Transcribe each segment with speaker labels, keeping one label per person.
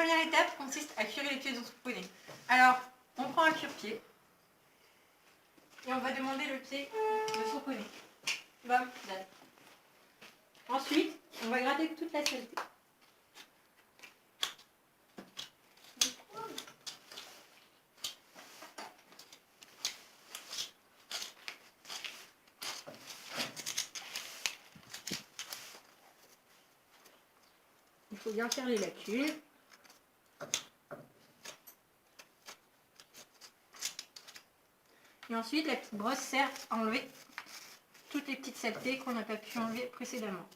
Speaker 1: première étape consiste à curer les pieds de son poney. Alors, on prend un cure-pied et on va demander le pied de son poney. Bam, date. Ensuite, on va gratter toute la saleté. Il faut bien faire les lacunes. Et ensuite, la petite brosse sert à enlever toutes les petites saletés qu'on n'a pas pu enlever précédemment.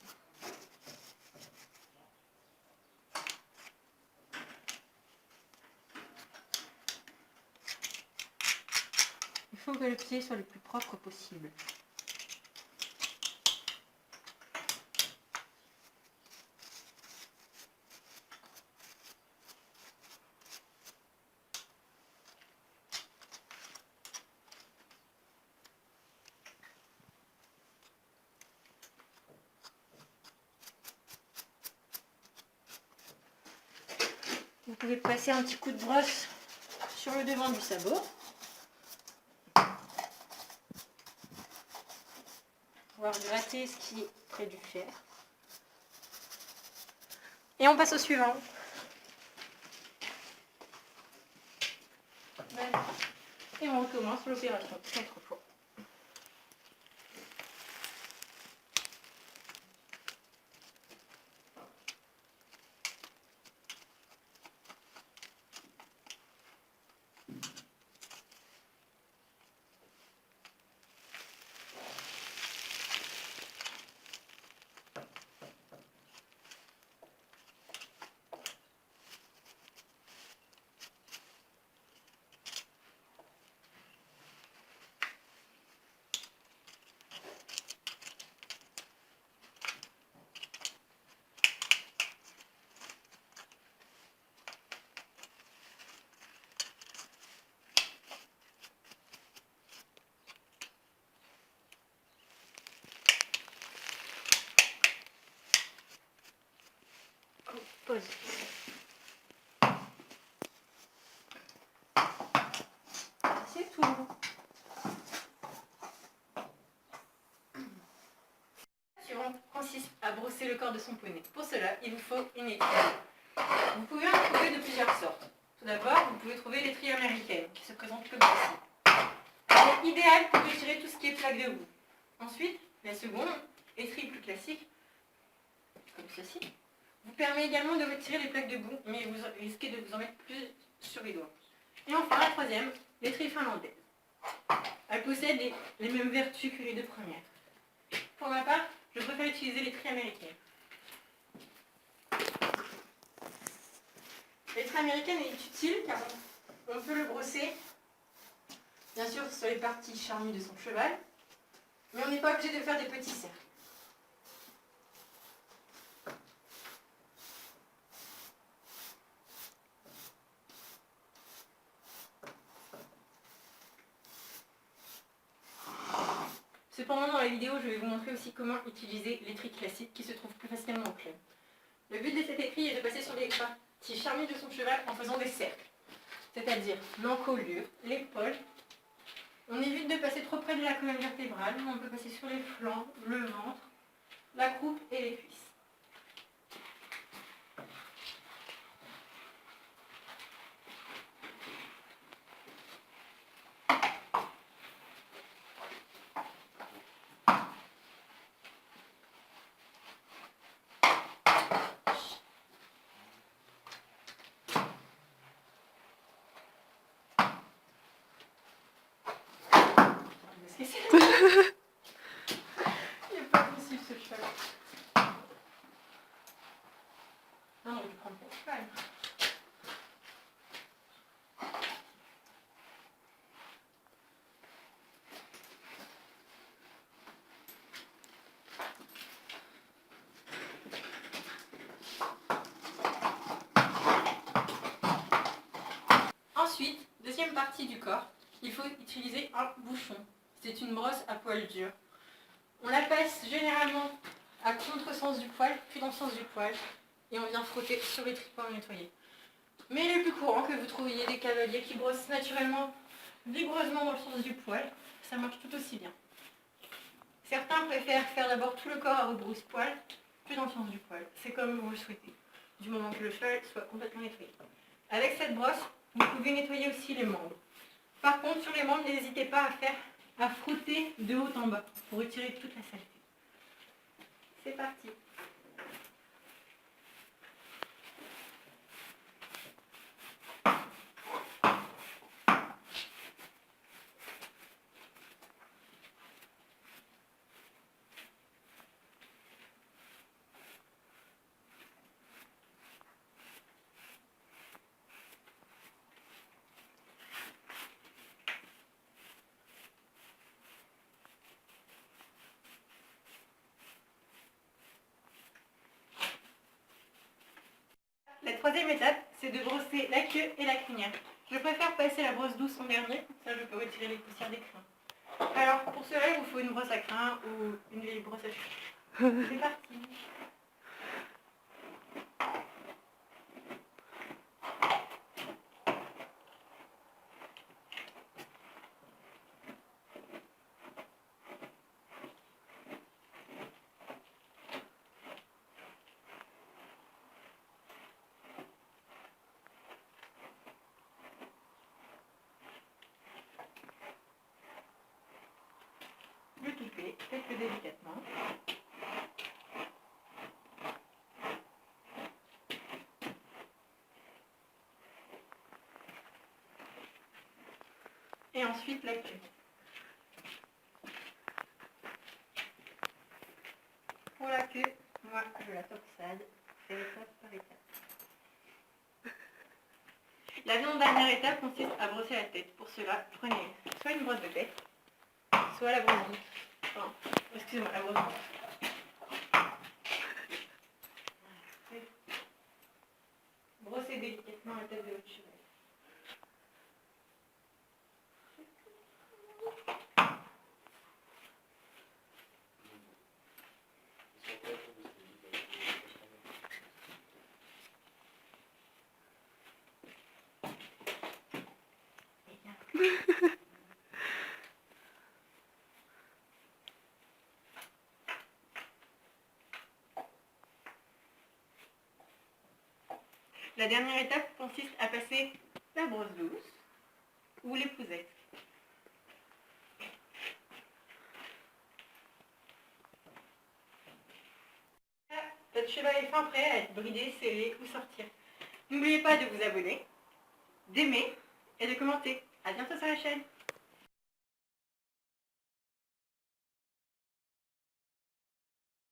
Speaker 1: Il faut que le pied soit le plus propre possible. Vous pouvez passer un petit coup de brosse sur le devant du sabot. Pouvoir gratter ce qui est près du fer. Et on passe au suivant. Voilà. Et on recommence l'opération 4 fois. Pause. C'est tout. Suivant consiste à brosser le corps de son poney. Pour cela, il vous faut une étrille. Vous pouvez en trouver de plusieurs sortes. Tout d'abord, vous pouvez trouver l'étrille américaine, qui se présente comme ceci. Elle est idéale pour retirer tout ce qui est plaque de boue. Ensuite, la seconde, étrille plus classique, comme ceci, vous permet également de retirer les plaques de boue, mais vous risquez de vous en mettre plus sur les doigts. Et enfin, la troisième, l'étrille finlandaise. Elle possède les mêmes vertus que les deux premières. Pour ma part, je préfère utiliser l'étrille américaine. L'étrille américaine est utile car on peut le brosser, bien sûr, sur les parties charnues de son cheval, mais on n'est pas obligé de faire des petits cercles. Cependant, dans la vidéo, je vais vous montrer aussi comment utiliser l'étrille classique qui se trouve plus facilement au club. Le but de cette étrille est de passer sur les parties charnues de son cheval en faisant des cercles, c'est-à-dire l'encolure, l'épaule. On évite de passer trop près de la colonne vertébrale, mais on peut passer sur les flancs, le ventre, la croupe et les cuisses. Il n'est pas possible ce cheval. Non, on peut prendre pour cheval. Ensuite, deuxième partie du corps, il faut utiliser un bouchon. C'est une brosse à poil dur. On la passe généralement à contresens du poil, puis dans le sens du poil, et on vient frotter sur les tripes pour nettoyer. Mais il est plus courant que vous trouviez des cavaliers qui brossent naturellement, vigoureusement dans le sens du poil. Ça marche tout aussi bien. Certains préfèrent faire d'abord tout le corps à rebrousse-poil, puis dans le sens du poil. C'est comme vous le souhaitez, du moment que le cheval soit complètement nettoyé. Avec cette brosse, vous pouvez nettoyer aussi les membres. Par contre, sur les membres, n'hésitez pas à frotter de haut en bas pour retirer toute la saleté. C'est parti. La troisième étape, c'est de brosser la queue et la crinière. Je préfère passer la brosse douce en dernier, comme ça je peux retirer les poussières des crins. Alors pour cela, il vous faut une brosse à crins ou une vieille brosse à cheveux. C'est parti. Le toupet, faites-le délicatement. Et ensuite la queue. Pour la queue, moi je la torsade, c'est étape par étape. La dernière étape consiste à brosser la tête. Pour cela, prenez soit une brosse de tête, soit la brosse douce. Enfin, excusez-moi, la brosse douce. Brossez délicatement la tête de votre cheval. La dernière étape consiste à passer la brosse douce ou l'épousette. Votre cheval est fin prêt à être bridé, scellé ou sortir. N'oubliez pas de vous abonner, d'aimer et de commenter. À bientôt sur la chaîne.